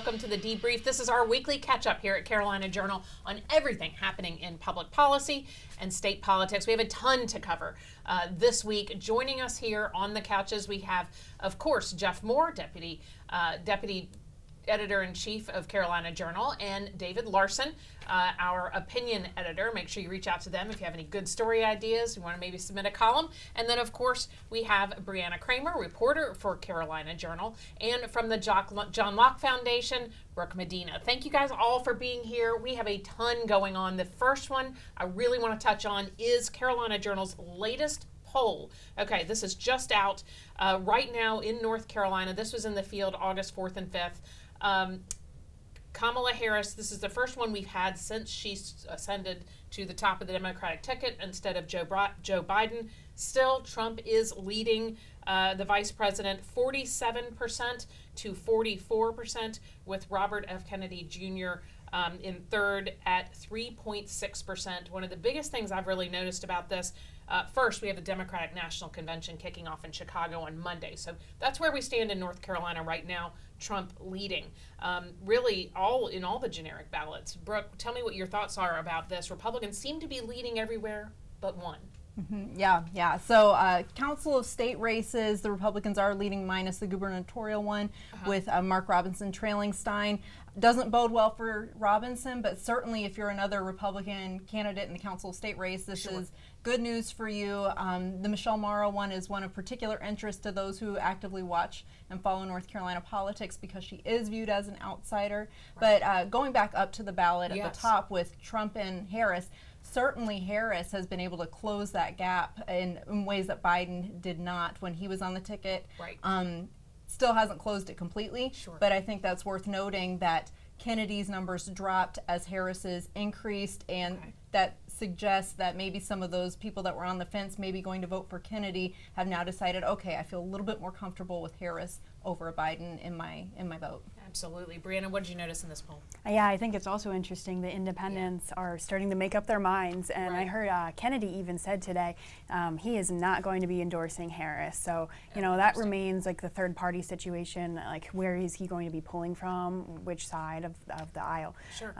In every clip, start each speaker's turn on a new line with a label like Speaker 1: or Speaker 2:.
Speaker 1: welcome to the Debrief. This is our weekly catch-up here at Carolina Journal on everything happening in public policy and state politics. We have a ton to cover this week. Joining us here on the couches, we have, of course, Jeff Moore, Deputy Editor-in-Chief of Carolina Journal, and David Larson, our opinion editor. Make sure you reach out to them if you have any good story ideas. You want to maybe submit a column. And then, of course, we have Brianna Kramer, reporter for Carolina Journal, and from the John Locke Foundation, Brooke Medina. Thank you guys all for being here. We have a ton going on. The first one I really want to touch on is Carolina Journal's latest poll. Okay, this is just out right now in North Carolina. This was in the field August 4th and 5th. Kamala Harris, this is the first one we've had since she ascended to the top of the Democratic ticket instead of Joe Biden. Still, Trump is leading the vice president 47% to 44%, with Robert F. Kennedy Jr. In third at 3.6%. One of the biggest things I've really noticed about this, first, we have the Democratic National Convention kicking off in Chicago on Monday. So that's where we stand in North Carolina right now, Trump leading. Really, in all the generic ballots. Brooke, tell me what your thoughts are about this. Republicans seem to be leading everywhere but one.
Speaker 2: Yeah. So Council of State races, the Republicans are leading minus the gubernatorial one, with Mark Robinson trailing Stein. Doesn't bode well for Robinson, but certainly if you're another Republican candidate in the Council of State race, this is good news for you. The Michelle Morrow one is one of particular interest to those who actively watch and follow North Carolina politics because she is viewed as an outsider.
Speaker 1: Right.
Speaker 2: But going back up to the ballot at the top with Trump and Harris, certainly Harris has been able to close that gap in ways that Biden did not when he was on the ticket.
Speaker 1: Right.
Speaker 2: Still hasn't closed it completely, but I think that's worth noting that Kennedy's numbers dropped as Harris's increased, and that suggests that maybe some of those people that were on the fence maybe going to vote for Kennedy have now decided, okay, I feel a little bit more comfortable with Harris over Biden in my vote.
Speaker 1: Absolutely. Brianna, what did you notice in this poll?
Speaker 3: Yeah, I think it's also interesting the independents are starting to make up their minds. And I heard Kennedy even said today he is not going to be endorsing Harris. So, you know, that remains like the third party situation. Like, where is he going to be pulling from? Which side of the aisle?
Speaker 1: Sure.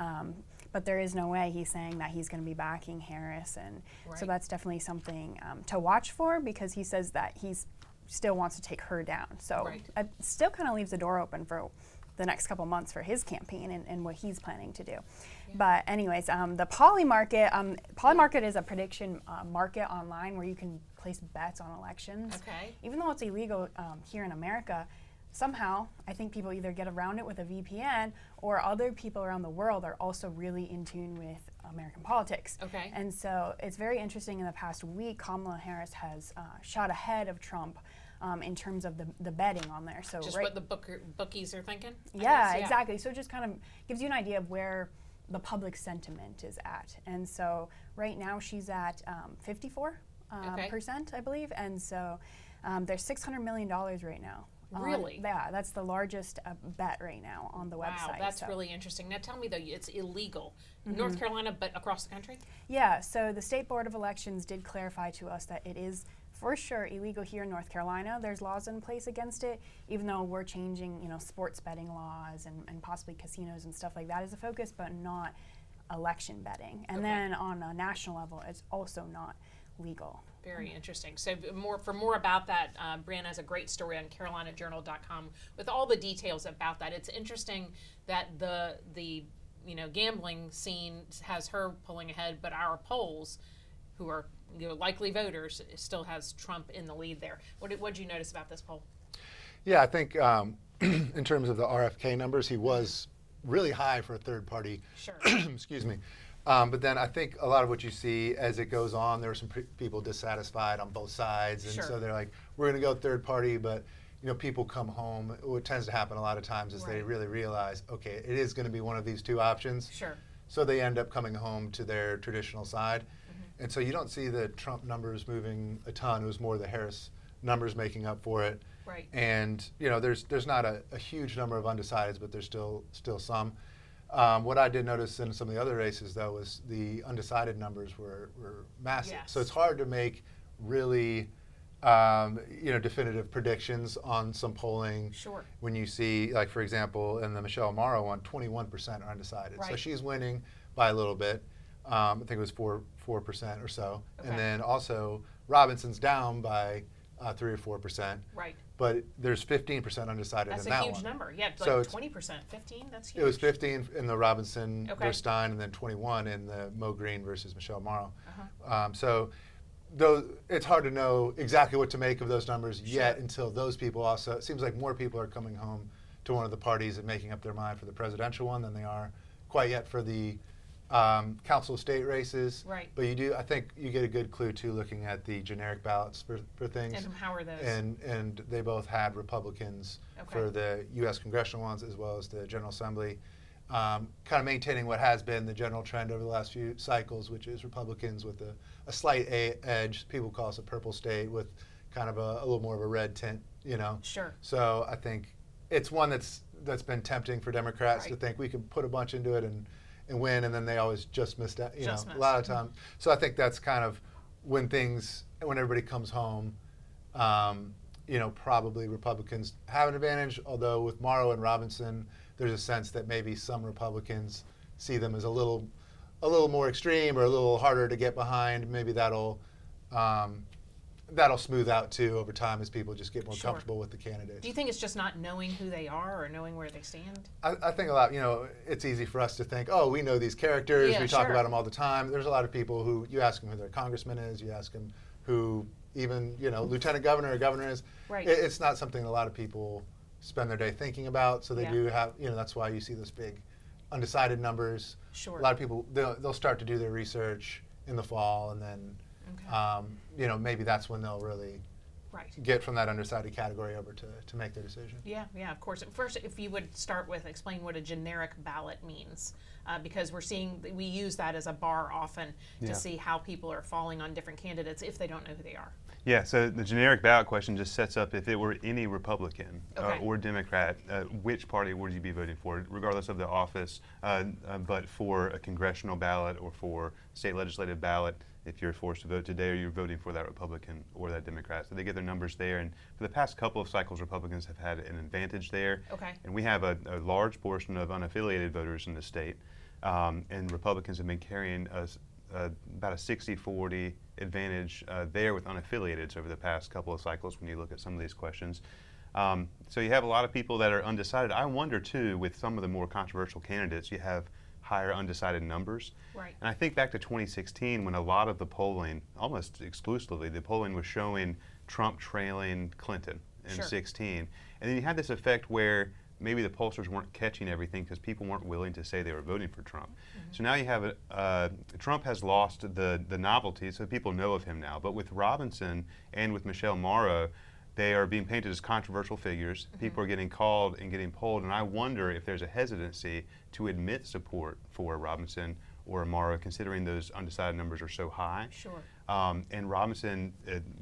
Speaker 3: But there is no way he's saying that he's going to be backing Harris. And so that's definitely something to watch for, because he says that he's still wants to take her down. So it still kind of leaves the door open for the next couple months for his campaign and what he's planning to do. But anyways, the Poly Market is a prediction market online where you can place bets on elections. Even though it's illegal here in America, somehow I think people either get around it with a VPN, or other people around the world are also really in tune with American politics. And so it's very interesting. In the past week, Kamala Harris has shot ahead of Trump in terms of the betting on there. So
Speaker 1: just what the bookies are thinking?
Speaker 3: Yeah, exactly. So it just kind of gives you an idea of where the public sentiment is at. And so right now she's at 54%, I believe. And so there's $600 million right now.
Speaker 1: Really?
Speaker 3: Yeah, that's the largest bet right now on the website.
Speaker 1: Wow, that's really interesting. Now tell me, though, it's illegal in North Carolina, but across the country?
Speaker 3: Yeah, so the State Board of Elections did clarify to us that it is for sure illegal here in North Carolina. There's laws in place against it, even though we're changing, sports betting laws and possibly casinos and stuff like that as a focus, but not election betting. And then on a national level, it's also not legal.
Speaker 1: Very interesting. So for more about that, Brianna has a great story on carolinajournal.com with all the details about that. It's interesting that the gambling scene has her pulling ahead, but our polls, who are likely voters, still has Trump in the lead there. What did you notice about this poll?
Speaker 4: Yeah, I think in terms of the RFK numbers, he was really high for a third party. Excuse me. But then I think a lot of what you see as it goes on, there are some people dissatisfied on both sides. And so they're like, we're going to go third party, but people come home. What tends to happen a lot of times is they really realize, okay, it is going to be one of these two options. So they end up coming home to their traditional side. And so you don't see the Trump numbers moving a ton. It was more the Harris numbers making up for it. And there's not a huge number of undecideds, but there's still some. What I did notice in some of the other races, though, was the undecided numbers were massive. So it's hard to make really definitive predictions on some polling.
Speaker 1: Sure.
Speaker 4: When you see, like, for example, in the Michelle Morrow one, 21% are undecided.
Speaker 1: Right.
Speaker 4: So she's winning by a little bit. I think it was 4% or so.
Speaker 1: Okay.
Speaker 4: And then also Robinson's down by 3 or 4%.
Speaker 1: Right.
Speaker 4: But there's 15% undecided
Speaker 1: That's
Speaker 4: in
Speaker 1: a
Speaker 4: that
Speaker 1: huge
Speaker 4: one.
Speaker 1: number. Yeah,
Speaker 4: So
Speaker 1: like
Speaker 4: it's-
Speaker 1: 20%, 15. That's huge.
Speaker 4: It was 15 in the Robinson
Speaker 1: Okay.
Speaker 4: versus Stein, and then 21 in the Mo Green versus Michelle Morrow.
Speaker 1: Uh-huh.
Speaker 4: So those, it's hard to know exactly what to make of those numbers yet
Speaker 1: Sure.
Speaker 4: until those people also, it seems like more people are coming home to one of the parties and making up their mind for the presidential one than they are quite yet for the council of state races.
Speaker 1: Right.
Speaker 4: But I think you get a good clue too looking at the generic ballots for things.
Speaker 1: And how are those?
Speaker 4: And they both had Republicans for the U.S. congressional ones as well as the General Assembly. Kind of maintaining what has been the general trend over the last few cycles, which is Republicans with a slight edge. People call us a purple state with kind of a little more of a red tint,
Speaker 1: Sure.
Speaker 4: So I think it's one that's been tempting for Democrats to
Speaker 1: Right.
Speaker 4: think we can put a bunch into it and win, and then they always just miss that,
Speaker 1: Just
Speaker 4: a
Speaker 1: miss.
Speaker 4: lot of time. So I think that's kind of when everybody comes home, probably Republicans have an advantage, although with Morrow and Robinson, there's a sense that maybe some Republicans see them as a little more extreme or a little harder to get behind. Maybe that'll smooth out too over time as people just get more
Speaker 1: Sure.
Speaker 4: comfortable with the candidates.
Speaker 1: Do you think it's just not knowing who they are or knowing where they stand?
Speaker 4: I think a lot, it's easy for us to think, oh, we know these characters,
Speaker 1: Yeah,
Speaker 4: we talk
Speaker 1: sure.
Speaker 4: about them all the time. There's a lot of people who, you ask them who their congressman is, you ask them who even, lieutenant governor or governor is.
Speaker 1: Right.
Speaker 4: It's not something a lot of people spend their day thinking about, so they
Speaker 1: Yeah.
Speaker 4: do have, that's why you see those big undecided numbers.
Speaker 1: Sure.
Speaker 4: A lot of people, they'll start to do their research in the fall, and then, maybe that's when they'll really
Speaker 1: Right.
Speaker 4: get from that undecided category over to make their decision.
Speaker 1: Yeah, of course. First, if you would start with explain what a generic ballot means, because we use that as a bar often to see how people are falling on different candidates if they don't know who they are.
Speaker 5: Yeah, so the generic ballot question just sets up if it were any Republican
Speaker 1: Okay.
Speaker 5: or Democrat, which party would you be voting for, regardless of the office, but for a congressional ballot or for state legislative ballot, if you're forced to vote today or you're voting for that Republican or that Democrat. So they get their numbers there, and for the past couple of cycles, Republicans have had an advantage there.
Speaker 1: Okay.
Speaker 5: And we have a large portion of unaffiliated voters in the state, and Republicans have been carrying about a 60-40 advantage there with unaffiliateds over the past couple of cycles when you look at some of these questions. So you have a lot of people that are undecided. I wonder too, with some of the more controversial candidates, you have higher undecided numbers.
Speaker 1: Right.
Speaker 5: And I think back to 2016 when a lot of the polling, almost exclusively, the polling was showing Trump trailing Clinton in
Speaker 1: Sure.
Speaker 5: 16. And then you had this effect where maybe the pollsters weren't catching everything because people weren't willing to say they were voting for Trump. So now you have Trump has lost the novelty, so people know of him now. But with Robinson and with Michelle Morrow, they are being painted as controversial figures. People are getting called and getting polled, and I wonder if there's a hesitancy to admit support for Robinson or Morrow, considering those undecided numbers are so high.
Speaker 1: Sure.
Speaker 5: And Robinson,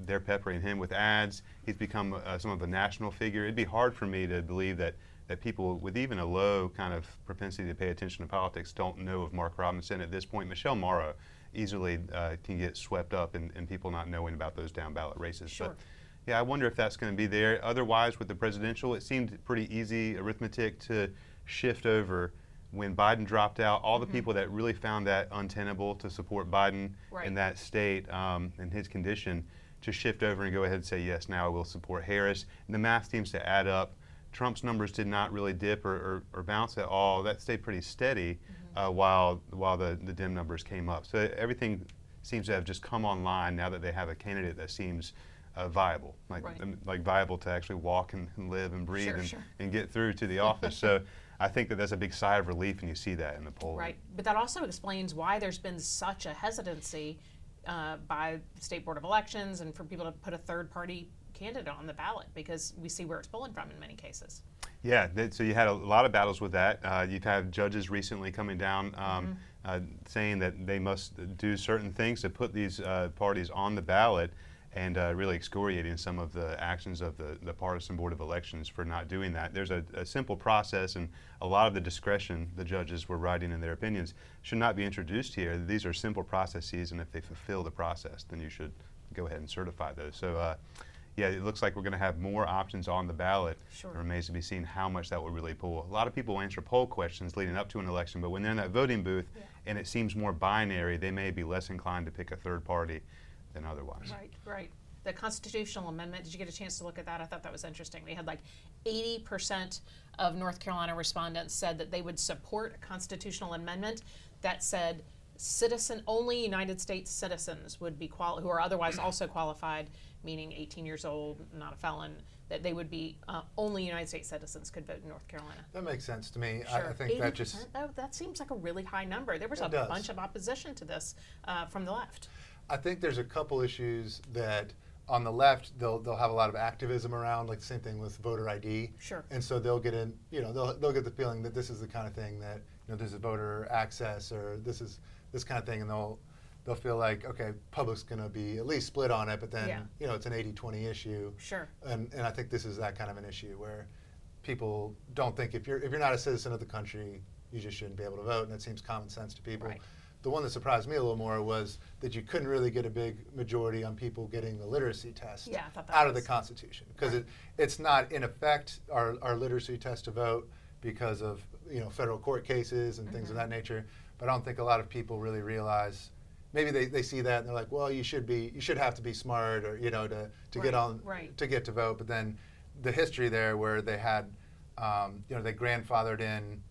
Speaker 5: they're peppering him with ads. He's become somewhat of a national figure. It'd be hard for me to believe that people with even a low kind of propensity to pay attention to politics don't know of Mark Robinson at this point. Michelle Morrow easily can get swept up in people not knowing about those down ballot races.
Speaker 1: Sure.
Speaker 5: But yeah, I wonder if that's going to be there. Otherwise, with the presidential, it seemed pretty easy arithmetic to shift over. When Biden dropped out, all the people that really found that untenable to support Biden
Speaker 1: Right.
Speaker 5: in that state and his condition to shift over and go ahead and say, yes, now I will support Harris. And the math seems to add up. Trump's numbers did not really dip or bounce at all. That stayed pretty steady while the Dem numbers came up. So everything seems to have just come online now that they have a candidate that seems viable, like viable to actually walk and live and breathe
Speaker 1: Sure.
Speaker 5: and get through to the office. So I think that's a big sigh of relief when you see that in the poll.
Speaker 1: Right, but that also explains why there's been such a hesitancy by the State Board of Elections and for people to put a third-party candidate on the ballot, because we see where it's pulling from in many cases.
Speaker 5: Yeah, so you had a lot of battles with that. You've had judges recently coming down saying that they must do certain things to put these parties on the ballot, and really excoriating some of the actions of the partisan Board of Elections for not doing that. There's a simple process, and a lot of the discretion the judges were writing in their opinions should not be introduced here. These are simple processes, and if they fulfill the process, then you should go ahead and certify those. So yeah, it looks like we're going to have more options on the ballot.
Speaker 1: Sure.
Speaker 5: It remains to be seen how much that will really pull. A lot of people answer poll questions leading up to an election, but when they're in that voting booth and it seems more binary, they may be less inclined to pick a third party than otherwise.
Speaker 1: Right, right. The constitutional amendment, did you get a chance to look at that? I thought that was interesting. They had like 80% of North Carolina respondents said that they would support a constitutional amendment that said only United States citizens would be who are otherwise also qualified, meaning 18 years old, not a felon, that they would be only United States citizens could vote in North Carolina.
Speaker 4: That makes sense to me.
Speaker 1: Sure.
Speaker 4: I think that just
Speaker 1: though, that seems like a really high number. There was a bunch of opposition to this from the left.
Speaker 4: I think there's a couple issues that on the left they'll have a lot of activism around, like the same thing with voter ID.
Speaker 1: Sure.
Speaker 4: And so they'll get in, they'll get the feeling that this is the kind of thing that this is voter access or this is this kind of thing, and they'll feel like, okay, public's going to be at least split on it, but then it's an 80-20 issue.
Speaker 1: Sure.
Speaker 4: And I think this is that kind of an issue where people don't think if you're not a citizen of the country, you just shouldn't be able to vote, and it seems common sense to people.
Speaker 1: Right.
Speaker 4: The one that surprised me a little more was that you couldn't really get a big majority on people getting the literacy test
Speaker 1: Yeah, I thought that
Speaker 4: out of the
Speaker 1: was-
Speaker 4: Constitution, because
Speaker 1: Right.
Speaker 4: it's not in effect our literacy test to vote because of federal court cases and things of that nature. But I don't think a lot of people really realize. Maybe they see that and they're like, well, you should have to be smart or to get on to get to vote. But then the history there where they had they grandfathered in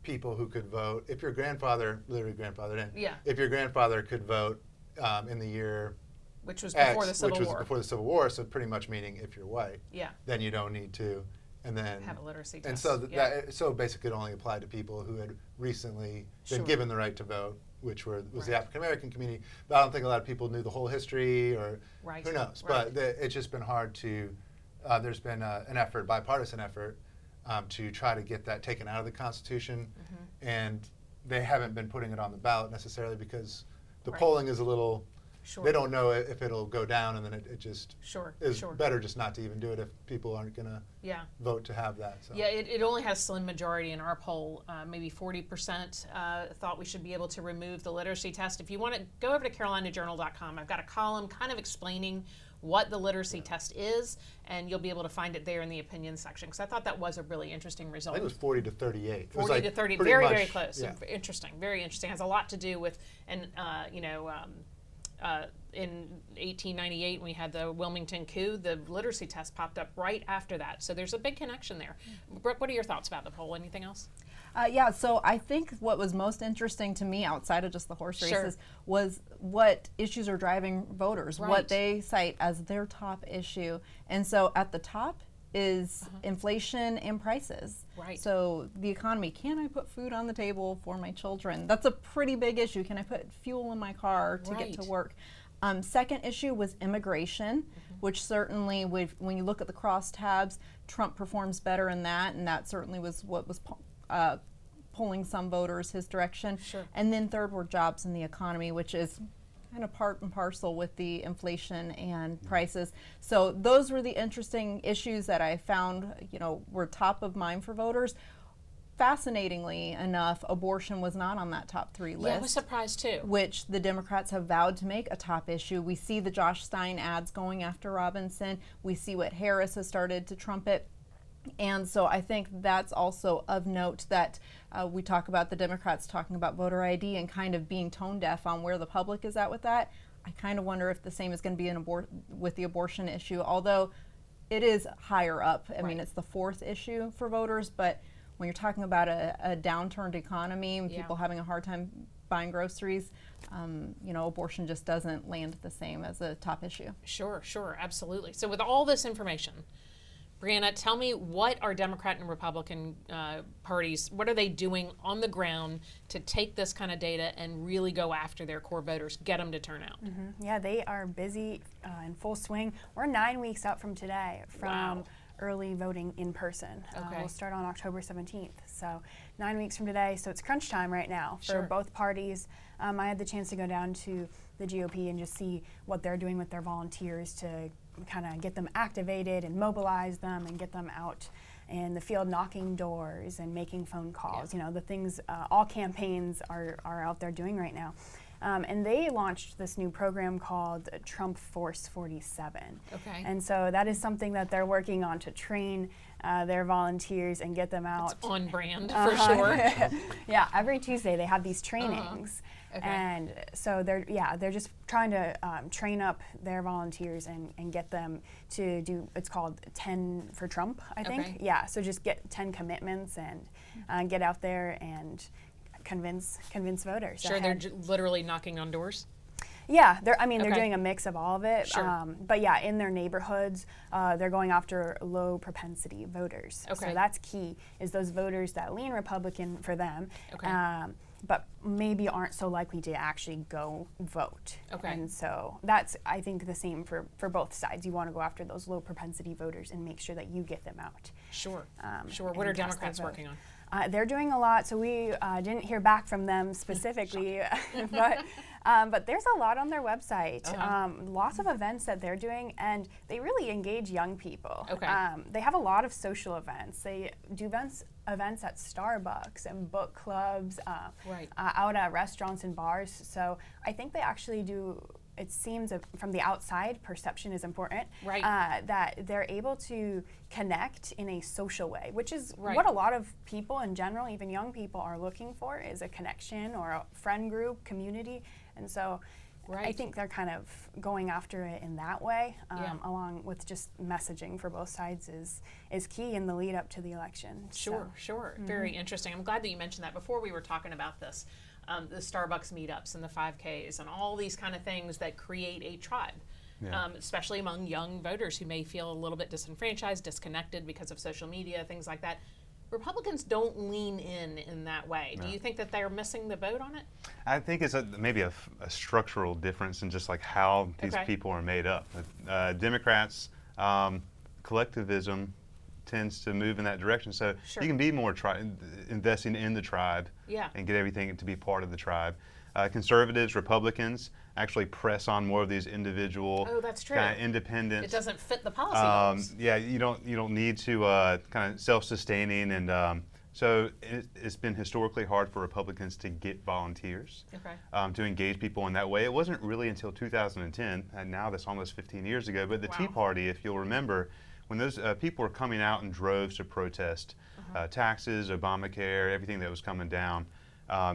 Speaker 4: people who could vote. If your grandfather literally grandfathered in, if your grandfather could vote in the year
Speaker 1: which was
Speaker 4: X,
Speaker 1: before the Civil
Speaker 4: which was
Speaker 1: War.
Speaker 4: before the Civil War, so pretty much meaning if you're white,
Speaker 1: Yeah.
Speaker 4: then you don't need to, and then
Speaker 1: Have a literacy
Speaker 4: and
Speaker 1: test.
Speaker 4: so
Speaker 1: Yeah.
Speaker 4: so basically it only applied to people who had recently
Speaker 1: Sure.
Speaker 4: been given the right to vote, which was the
Speaker 1: Right.
Speaker 4: African American community. But I don't think a lot of people knew the whole history, or
Speaker 1: Right.
Speaker 4: who knows.
Speaker 1: Right.
Speaker 4: But it's just been hard to. There's been an effort, bipartisan effort, to try to get that taken out of the Constitution, and they haven't been putting it on the ballot necessarily because the
Speaker 1: Right.
Speaker 4: polling is a little.
Speaker 1: Sure.
Speaker 4: They don't know if it'll go down, and then it just
Speaker 1: Sure.
Speaker 4: is
Speaker 1: Sure.
Speaker 4: better just not to even do it if people aren't going to
Speaker 1: Yeah.
Speaker 4: vote to have that. So.
Speaker 1: Yeah, it only has a slim majority in our poll. Maybe 40% thought we should be able to remove the literacy test. If you want to go over to carolinajournal.com, I've got a column kind of explaining what the literacy test is, and you'll be able to find it there in the opinion section, because I thought that was a really interesting result.
Speaker 4: I think it was 40 to 38. It was
Speaker 1: 40
Speaker 4: like
Speaker 1: to 30,
Speaker 4: pretty
Speaker 1: very,
Speaker 4: much-
Speaker 1: very close.
Speaker 4: Yeah.
Speaker 1: Interesting, very interesting. Has a lot to do with, in 1898 when we had the Wilmington coup, the literacy test popped up right after that. So there's a big connection there. Brooke, what are your thoughts about the poll? Anything else?
Speaker 2: So I think what was most interesting to me outside of just the horse
Speaker 1: Sure.
Speaker 2: races was what issues are driving voters,
Speaker 1: Right.
Speaker 2: what they cite as their top issue. And so at the top is inflation and prices.
Speaker 1: Right.
Speaker 2: So the economy, can I put food on the table for my children? That's a pretty big issue. Can I put fuel in my car to get to
Speaker 1: Right.
Speaker 2: work? Second issue was immigration, which certainly, when you look at the crosstabs, Trump performs better in that, and that certainly was what was pulling some voters his direction.
Speaker 1: Sure.
Speaker 2: And then third were jobs and the economy, which is kind of part and parcel with the inflation and prices. So those were the interesting issues that I found, were top of mind for voters. Fascinatingly enough, abortion was not on that top 3 list.
Speaker 1: Yeah, I was surprised too.
Speaker 2: Which the Democrats have vowed to make a top issue. We see the Josh Stein ads going after Robinson. We see what Harris has started to trumpet. And so I think that's also of note that we talk about the Democrats talking about voter ID and kind of being tone deaf on where the public is at with that. I kind of wonder if the same is going to be with the abortion issue, although it is higher up. I mean, it's the 4th issue for voters, but when you're talking about a downturned economy and people having a hard time buying groceries, abortion just doesn't land the same as a top issue.
Speaker 1: Sure, absolutely. So with all this information, Brianna, tell me, what are Democrat and Republican parties, what are they doing on the ground to take this kind of data and really go after their core voters, get them to turn out?
Speaker 3: Yeah, they are busy in full swing. We're 9 weeks out from today from early voting in person. We'll start on October 17th. So 9 weeks from today. So it's crunch time right now for both parties. I had the chance to go down to the GOP and just see what they're doing with their volunteers to kind of get them activated and mobilize them and get them out in the field knocking doors and making phone calls. The things all campaigns are out there doing right now. And they launched this new program called Trump Force 47.
Speaker 1: Okay.
Speaker 3: And so that is something that they're working on to train their volunteers and get them out.
Speaker 1: It's on brand for sure.
Speaker 3: Yeah, every Tuesday they have these trainings.
Speaker 1: Okay.
Speaker 3: And so they're just trying to train up their volunteers and get them to do, it's called 10 for Trump, I think.
Speaker 1: Okay.
Speaker 3: Yeah, so just get 10 commitments and get out there and convince voters.
Speaker 1: Sure, they're literally knocking on doors.
Speaker 3: Yeah, they're
Speaker 1: Okay.
Speaker 3: doing a mix of all of it.
Speaker 1: Sure.
Speaker 3: But yeah, in their neighborhoods, they're going after low propensity voters.
Speaker 1: Okay.
Speaker 3: So that's key, is those voters that lean Republican for them,
Speaker 1: Okay.
Speaker 3: but maybe aren't so likely to actually go vote.
Speaker 1: Okay.
Speaker 3: And so that's, I think, the same for both sides. You want to go after those low propensity voters and make sure that you get them out.
Speaker 1: Sure.
Speaker 3: Sure.
Speaker 1: What are Democrats working on?
Speaker 3: They're doing a lot, so we didn't hear back from them specifically, but there's a lot on their website. Lots of events that they're doing, and they really engage young people.
Speaker 1: Okay.
Speaker 3: They have a lot of social events. They do events at Starbucks and book clubs,
Speaker 1: Right.
Speaker 3: out at restaurants and bars. So I think they actually do. It seems from the outside, perception is important.
Speaker 1: Right.
Speaker 3: That they're able to connect in a social way, which is
Speaker 1: Right.
Speaker 3: what a lot of people in general, even young people, are looking for, is a connection or a friend group, community. And so I
Speaker 1: Right.
Speaker 3: think they're kind of going after it in that way,
Speaker 1: Yeah.
Speaker 3: along with just messaging for both sides is key in the lead up to the election.
Speaker 1: Sure,
Speaker 3: So,
Speaker 1: sure. Very interesting. I'm glad that you mentioned that. Before we were talking about this, the Starbucks meetups and the 5Ks and all these kind of things that create a tribe,
Speaker 5: Yeah.
Speaker 1: especially among young voters who may feel a little bit disenfranchised, disconnected because of social media, things like that. Republicans don't lean in that way.
Speaker 5: No.
Speaker 1: Do you think that they're missing the boat on it?
Speaker 5: I think it's maybe a structural difference in just like how these
Speaker 1: Okay.
Speaker 5: people are made up. Democrats, collectivism tends to move in that direction. So
Speaker 1: Sure.
Speaker 5: you can be more investing in the tribe
Speaker 1: Yeah.
Speaker 5: and get everything to be part of the tribe. Conservatives, Republicans actually press on more of these individual,
Speaker 1: Oh, that's true.
Speaker 5: kind of independent.
Speaker 1: It doesn't fit the policy goals.
Speaker 5: Yeah, you don't need to kind of self-sustaining, and so it's been historically hard for Republicans to get volunteers,
Speaker 1: Okay.
Speaker 5: to engage people in that way. It wasn't really until 2010, and now that's almost 15 years ago. But the Tea
Speaker 1: Wow.
Speaker 5: Party, if you'll remember, when those people were coming out in droves to protest taxes, Obamacare, everything that was coming down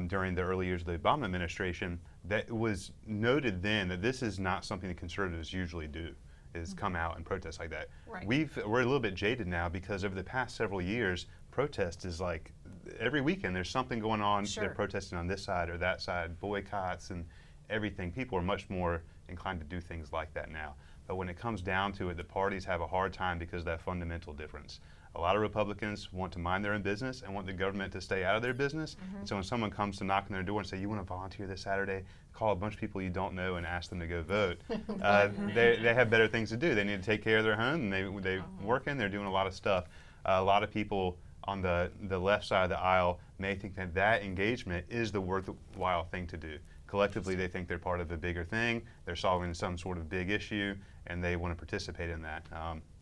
Speaker 5: during the early years of the Obama administration, that was noted then that this is not something that conservatives usually do, is come out and protest like that.
Speaker 1: Right.
Speaker 5: We're a little bit jaded now because over the past several years, protest is like every weekend there's something going on.
Speaker 1: Sure.
Speaker 5: They're protesting on this side or that side, boycotts and everything. People are much more inclined to do things like that now. But when it comes down to it, the parties have a hard time because of that fundamental difference. A lot of Republicans want to mind their own business and want the government to stay out of their business. And so when someone comes to knock on their door and say, you want to volunteer this Saturday, call a bunch of people you don't know and ask them to go vote. They have better things to do. They need to take care of their home, and they working, they're doing a lot of stuff. A lot of people on the left side of the aisle may think that that engagement is the worthwhile thing to do. Collectively, they think they're part of a bigger thing, they're solving some sort of big issue, and they want to participate in that.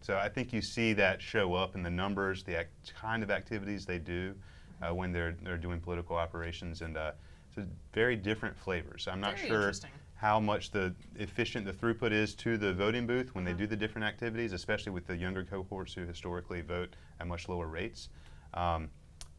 Speaker 5: So I think you see that show up in the numbers, the kind of activities they do when they're doing political operations, and so very different flavors. I'm not
Speaker 1: Very
Speaker 5: sure
Speaker 1: interesting.
Speaker 5: how much efficient the throughput is to the voting booth when they do the different activities, especially with the younger cohorts who historically vote at much lower rates.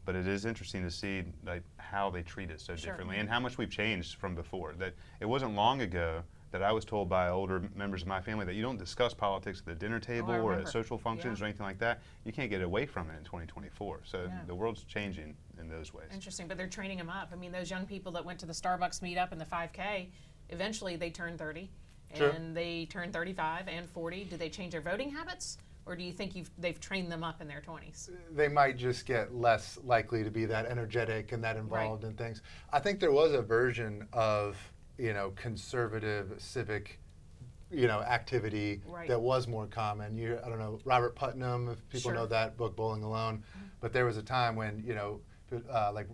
Speaker 5: But it is interesting to see like how they treat it so
Speaker 1: Sure.
Speaker 5: differently and how much we've changed from before. That it wasn't long ago that I was told by older members of my family that you don't discuss politics at the dinner table or
Speaker 1: remember.
Speaker 5: at social functions or anything like that. You can't get away from it in 2024. So
Speaker 1: Yeah.
Speaker 5: the world's changing in those ways.
Speaker 1: Interesting, but they're training them up. I mean, those young people that went to the Starbucks meetup and the 5K, eventually they turn 30,
Speaker 4: Sure.
Speaker 1: and they turn 35 and 40. Do they change their voting habits, or do you think they've trained them up in their 20s?
Speaker 4: They might just get less likely to be that energetic and that involved in things. I think there was a version of, conservative civic, activity
Speaker 1: Right.
Speaker 4: that was more common. I don't know, Robert Putnam, if people
Speaker 1: Sure.
Speaker 4: know that book, Bowling Alone. But there was a time when, like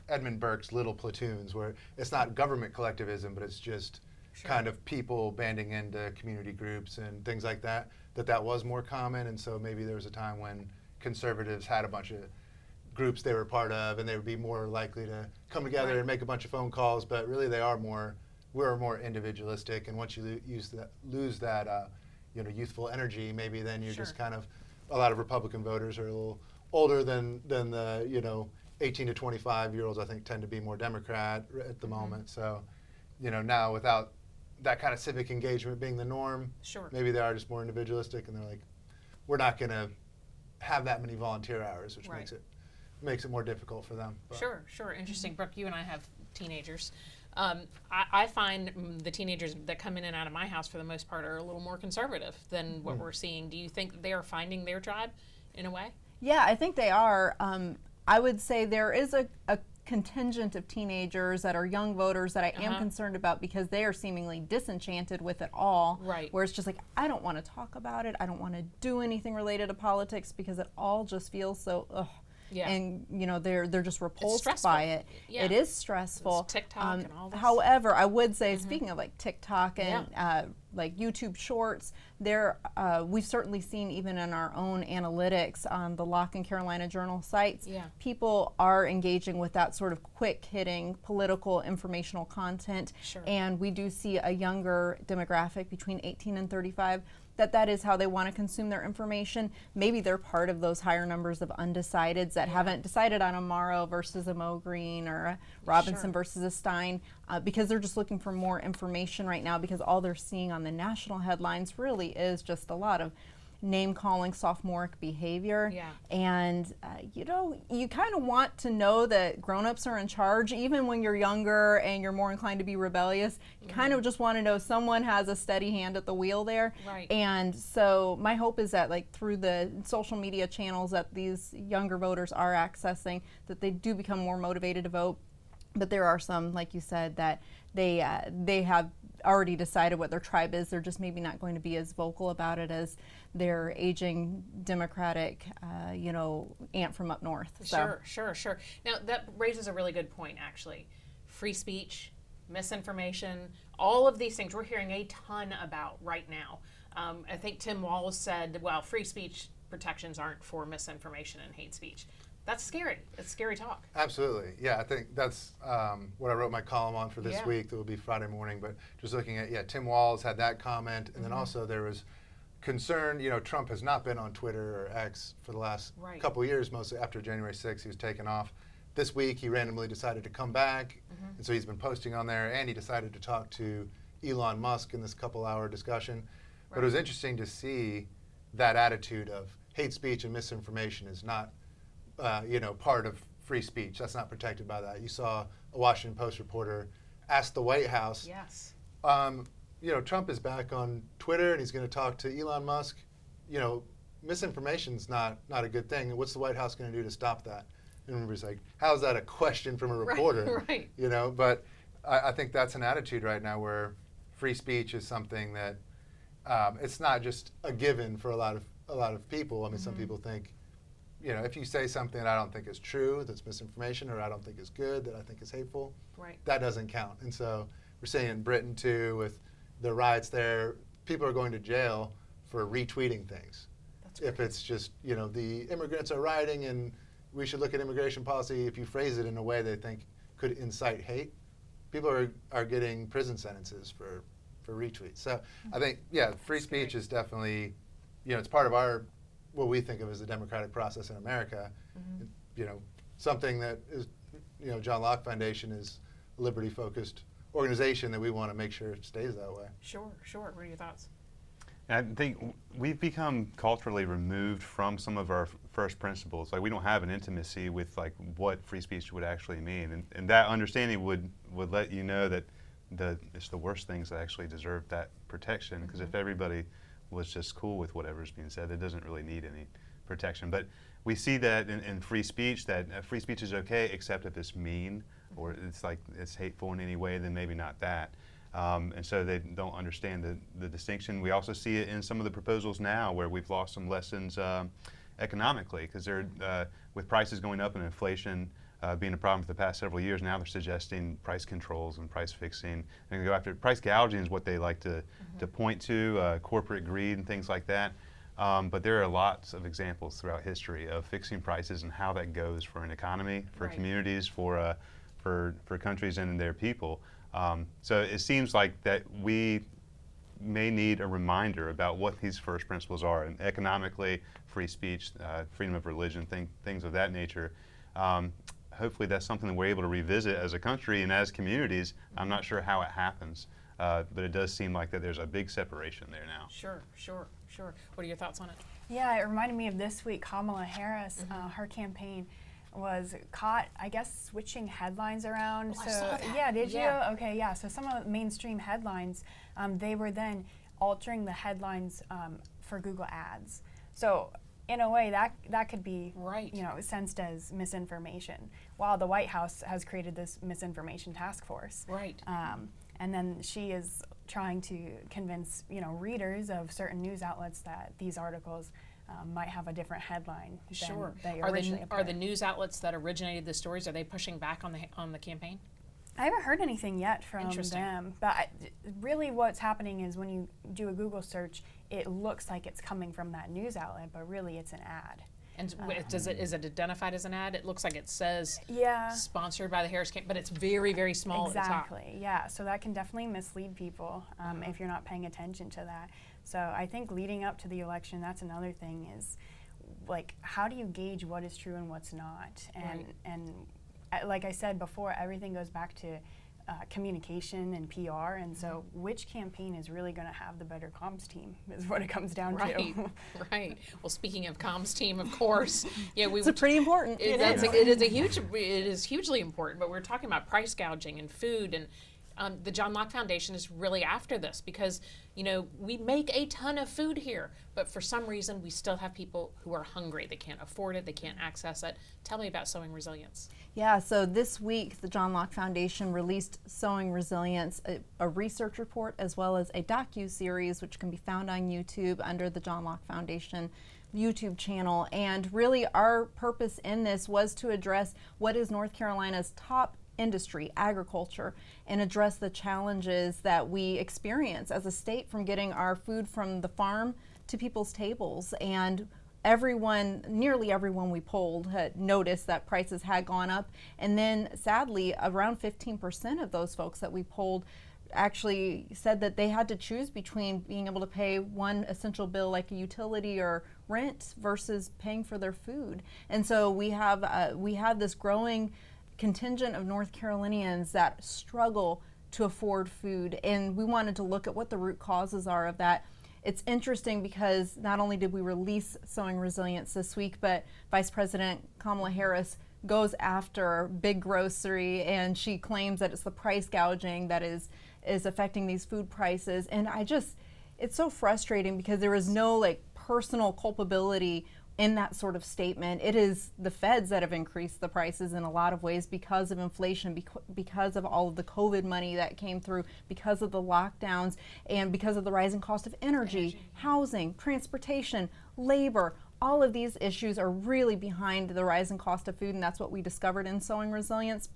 Speaker 4: Edmund Burke's Little Platoons, where it's not government collectivism, but it's just
Speaker 1: Sure.
Speaker 4: kind of people banding into community groups and things like that, that was more common. And so maybe there was a time when conservatives had a bunch of groups they were part of, and they would be more likely to come together and make a bunch of phone calls. But really, we're more individualistic. And once you lose that youthful energy, maybe then you're just kind of, a lot of Republican voters are a little older than the 18 to 25-year-olds. I think tend to be more Democrat at the moment. So, now without that kind of civic engagement being the norm, maybe they are just more individualistic, and they're like, we're not going to have that many volunteer hours, which makes it more difficult for them. But.
Speaker 1: Sure. Interesting. Brooke, you and I have teenagers. I find the teenagers that come in and out of my house for the most part are a little more conservative than what we're seeing. Do you think they are finding their tribe in a way?
Speaker 2: Yeah, I think they are. I would say there is a contingent of teenagers that are young voters that I am concerned about, because they are seemingly disenchanted with it all.
Speaker 1: Right.
Speaker 2: Where it's just like, I don't want to talk about it. I don't want to do anything related to politics because it all just feels so ugh. Yeah. And they're just repulsed by it. Yeah. It is stressful.
Speaker 1: It's TikTok and all this.
Speaker 2: However, I would say, speaking of like TikTok and like YouTube Shorts, we've certainly seen, even in our own analytics on the Locke and Carolina Journal sites, people are engaging with that sort of quick-hitting political informational content. And we do see a younger demographic between 18 and 35 that is how they want to consume their information. Maybe they're part of those higher numbers of undecideds that haven't decided on a Morrow versus a Mo Green or a Robinson versus a Stein, because they're just looking for more information right now, because all they're seeing on the national headlines really is just a lot of name-calling, sophomoric behavior. And you kind of want to know that grown-ups are in charge, even when you're younger and you're more inclined to be rebellious. You kind of just want to know someone has a steady hand at the wheel there. And so my hope is that, like, through the social media channels that these younger voters are accessing, that they do become more motivated to vote. But there are some, like you said, that they have already decided what their tribe is. They're just maybe not going to be as vocal about it as their aging Democratic, aunt from up north.
Speaker 1: Sure. Now, that raises a really good point, actually. Free speech, misinformation, all of these things we're hearing a ton about right now. I think Tim Walz said, well, free speech protections aren't for misinformation and hate speech. That's scary. It's scary talk.
Speaker 4: Absolutely. Yeah, I think that's what I wrote my column on for this week. That will be Friday morning. But just looking at, Tim Walz had that comment. And then also there was concern, Trump has not been on Twitter or X for the last couple of years, mostly after January 6th. He was taken off. This week, he randomly decided to come back. And so he's been posting on there. And he decided to talk to Elon Musk in this couple-hour discussion. But it was interesting to see that attitude of hate speech and misinformation is not part of free speech. That's not protected by that. You saw a Washington Post reporter ask the White House, Trump is back on Twitter and he's going to talk to Elon Musk. Misinformation's not a good thing. What's the White House going to do to stop that? And everybody's like, how is that a question from a reporter? But I think that's an attitude right now where free speech is something that it's not just a given for a lot of people. I mean, some people think, if you say something that I don't think is true, that's misinformation, or I don't think is good, that I think is hateful, that doesn't count. And so we're seeing in Britain, too, with the riots there, people are going to jail for retweeting things. If it's just, the immigrants are rioting and we should look at immigration policy, if you phrase it in a way they think could incite hate, people are getting prison sentences for retweets. So I think, free speech is definitely, it's part of what we think of as the democratic process in America. Something that is, John Locke Foundation is a liberty-focused organization that we want to make sure it stays that way.
Speaker 1: Sure. What are your thoughts?
Speaker 5: I think we've become culturally removed from some of our first principles. Like, we don't have an intimacy with what free speech would actually mean, and that understanding would let you know that it's the worst things that actually deserve that protection. Because if everybody was just cool with whatever's being said, it doesn't really need any protection. But we see that in free speech, that free speech is okay except if it's mean or it's hateful in any way, then maybe not that. And so they don't understand the distinction. We also see it in some of the proposals now where we've lost some lessons economically, because with prices going up and inflation being a problem for the past several years, now they're suggesting price controls and price fixing. And go after price gouging is what they like to point to, corporate greed and things like that. But there are lots of examples throughout history of fixing prices and how that goes for an economy, for communities, for countries and their people. So it seems like that we may need a reminder about what these first principles are, and economically, free speech, freedom of religion, things of that nature. Hopefully that's something that we're able to revisit as a country and as communities. I'm not sure how it happens, but it does seem like that there's a big separation there now.
Speaker 1: Sure. What are your thoughts on it?
Speaker 3: Yeah, it reminded me of this week, Kamala Harris, her campaign was caught, I guess, switching headlines around.
Speaker 1: I saw that.
Speaker 3: Yeah, did you? Okay, yeah. So some of the mainstream headlines, they were then altering the headlines for Google Ads. So in a way, that could be sensed as misinformation. While the White House has created this misinformation task force.
Speaker 1: Right.
Speaker 3: And then she is trying to convince readers of certain news outlets that these articles might have a different headline than they originally appeared.
Speaker 1: Are the news outlets that originated the stories, are they pushing back on the campaign?
Speaker 3: I haven't heard anything yet from them, but really what's happening is when you do a Google search, it looks like it's coming from that news outlet, but really it's an ad.
Speaker 1: And is it identified as an ad? It looks like it says sponsored by the Harris campaign, but it's very, very small at the top.
Speaker 3: Exactly, yeah. So that can definitely mislead people if you're not paying attention to that. So I think leading up to the election, that's another thing is, like, how do you gauge what is true and what's not? And like I said before, everything goes back to communication and PR, and so which campaign is really going to have the better comms team is what it comes down to.
Speaker 1: Right. Well, speaking of comms team, of course,
Speaker 2: it's pretty important.
Speaker 1: It is hugely important. But we're talking about price gouging and food, and the John Locke Foundation is really after this because we make a ton of food here, but for some reason we still have people who are hungry. They can't afford it. They can't access it. Tell me about Sowing Resilience.
Speaker 2: Yeah, so this week the John Locke Foundation released Sowing Resilience, a research report as well as a docu-series which can be found on YouTube under the John Locke Foundation YouTube channel. And really our purpose in this was to address what is North Carolina's top industry, agriculture, and address the challenges that we experience as a state from getting our food from the farm to people's tables. And nearly everyone we polled had noticed that prices had gone up. And then sadly, around 15% of those folks that we polled actually said that they had to choose between being able to pay one essential bill like a utility or rent versus paying for their food. And so we have this growing contingent of North Carolinians that struggle to afford food, and we wanted to look at what the root causes are of that. It's interesting because not only did we release Sowing Resilience this week, but Vice President Kamala Harris goes after big grocery, and she claims that it's the price gouging that is affecting these food prices. And it's so frustrating because there is no personal culpability in that sort of statement. It is the feds that have increased the prices in a lot of ways because of inflation, because of all of the COVID money that came through, because of the lockdowns, and because of the rising cost of energy, housing, transportation, labor. All of these issues are really behind the rising cost of food, and that's what we discovered in Sowing Resilience.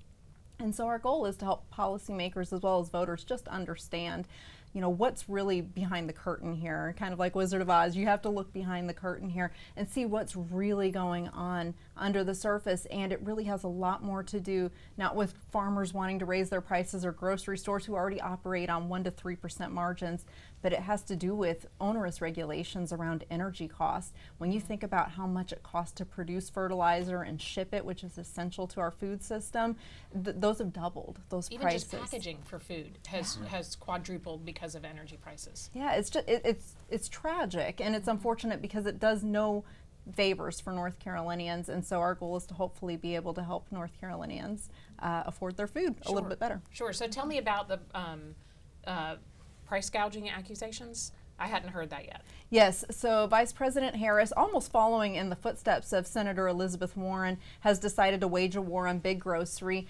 Speaker 2: And so our goal is to help policymakers as well as voters just understand what's really behind the curtain here. Kind of like Wizard of Oz, you have to look behind the curtain here and see what's really going on under the surface. And it really has a lot more to do not with farmers wanting to raise their prices or grocery stores who already operate on 1% to 3% margins, but it has to do with onerous regulations around energy costs. When you think about how much it costs to produce fertilizer and ship it, which is essential to our food system, those have doubled, those
Speaker 1: Even
Speaker 2: prices.
Speaker 1: Even just packaging for food has quadrupled because of energy prices.
Speaker 2: Yeah, it's tragic, and it's unfortunate because it does no favors for North Carolinians, and so our goal is to hopefully be able to help North Carolinians afford their food a little bit better.
Speaker 1: Sure. So tell me about the price gouging accusations. I hadn't heard that yet.
Speaker 2: Yes, so Vice President Harris, almost following in the footsteps of Senator Elizabeth Warren, has decided to wage a war on big grocery.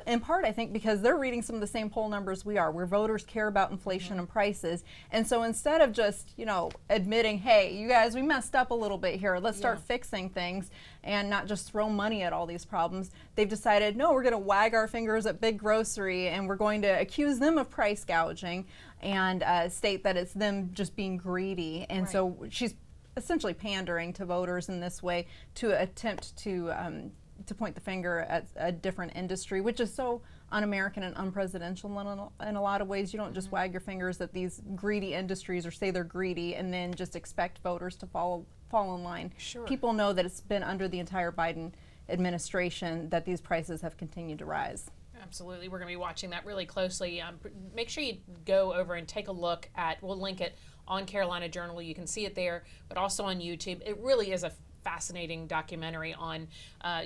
Speaker 2: in part, I think, because they're reading some of the same poll numbers we are, where voters care about inflation and prices. And so instead of just, admitting, hey, you guys, we messed up a little bit here, let's start fixing things and not just throw money at all these problems, they've decided, no, we're going to wag our fingers at Big Grocery and we're going to accuse them of price gouging and state that it's them just being greedy. And so she's essentially pandering to voters in this way to attempt to point the finger at a different industry, which is so un-American and unpresidential in a lot of ways. You don't just wag your fingers at these greedy industries or say they're greedy and then just expect voters to fall in line.
Speaker 1: Sure.
Speaker 2: People know that it's been under the entire Biden administration that these prices have continued to rise.
Speaker 1: Absolutely. We're going to be watching that really closely. Make sure you go over and take a look at, we'll link it on Carolina Journal. You can see it there, but also on YouTube. It really is a fascinating documentary on,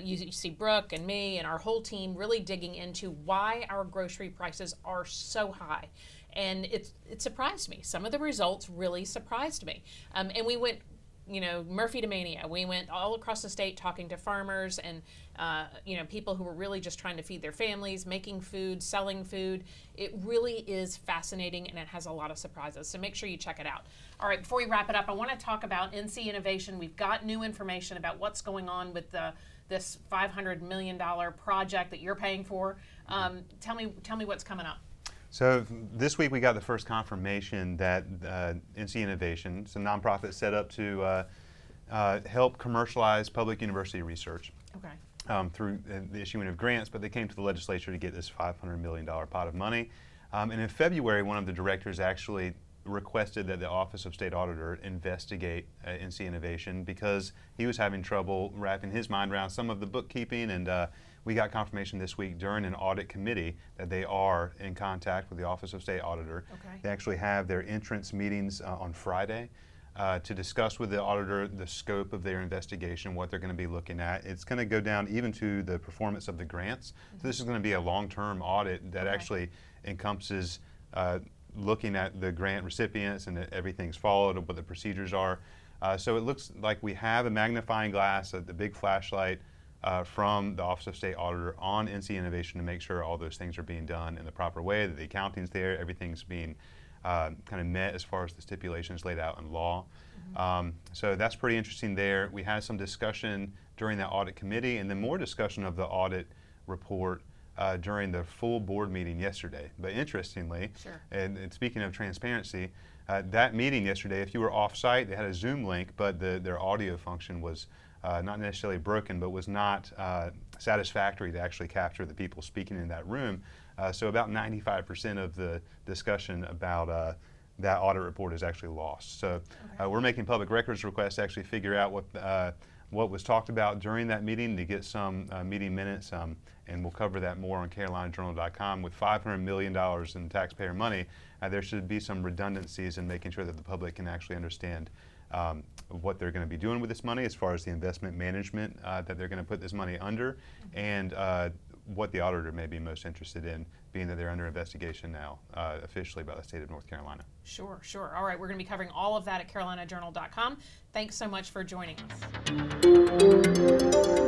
Speaker 1: you see Brooke and me and our whole team really digging into why our grocery prices are so high. And it surprised me. Some of the results really surprised me. And we went, Murphy to mania. We went all across the state talking to farmers and, people who were really just trying to feed their families, making food, selling food. It really is fascinating, and it has a lot of surprises. So make sure you check it out. All right, before we wrap it up, I want to talk about NC Innovation. We've got new information about what's going on with this $500 million project that you're paying for. Tell me what's coming up.
Speaker 5: So this week we got the first confirmation that NC Innovation, it's a nonprofit set up to help commercialize public university research.
Speaker 1: Okay.
Speaker 5: Through the issuing of grants, but they came to the legislature to get this $500 million pot of money. And in February, one of the directors actually requested that the Office of State Auditor investigate NC Innovation because he was having trouble wrapping his mind around some of the bookkeeping, and we got confirmation this week during an audit committee that they are in contact with the Office of State Auditor.
Speaker 1: Okay.
Speaker 5: They actually have their entrance meetings on Friday to discuss with the auditor the scope of their investigation, what they're going to be looking at. It's going to go down even to the performance of the grants. So this is going to be a long-term audit that actually encompasses looking at the grant recipients and that everything's followed and what the procedures are. So it looks like we have a magnifying glass, the big flashlight from the Office of State Auditor on NC Innovation to make sure all those things are being done in the proper way, that the accounting's there, everything's being kind of met as far as the stipulations laid out in law. So that's pretty interesting there. We had some discussion during that audit committee and then more discussion of the audit report during the full board meeting yesterday. But interestingly, and speaking of transparency, that meeting yesterday, if you were off-site, they had a Zoom link, but their audio function was not necessarily broken, but was not satisfactory to actually capture the people speaking in that room. So about 95% of the discussion about that audit report is actually lost. So we're making public records requests to actually figure out what was talked about during that meeting to get some meeting minutes, and we'll cover that more on CarolinaJournal.com. With $500 million in taxpayer money, there should be some redundancies in making sure that the public can actually understand what they're going to be doing with this money as far as the investment management that they're going to put this money under, and what the auditor may be most interested in, being that they're under investigation now officially by the state of North Carolina.
Speaker 1: Sure. All right, we're going to be covering all of that at CarolinaJournal.com. Thanks so much for joining us.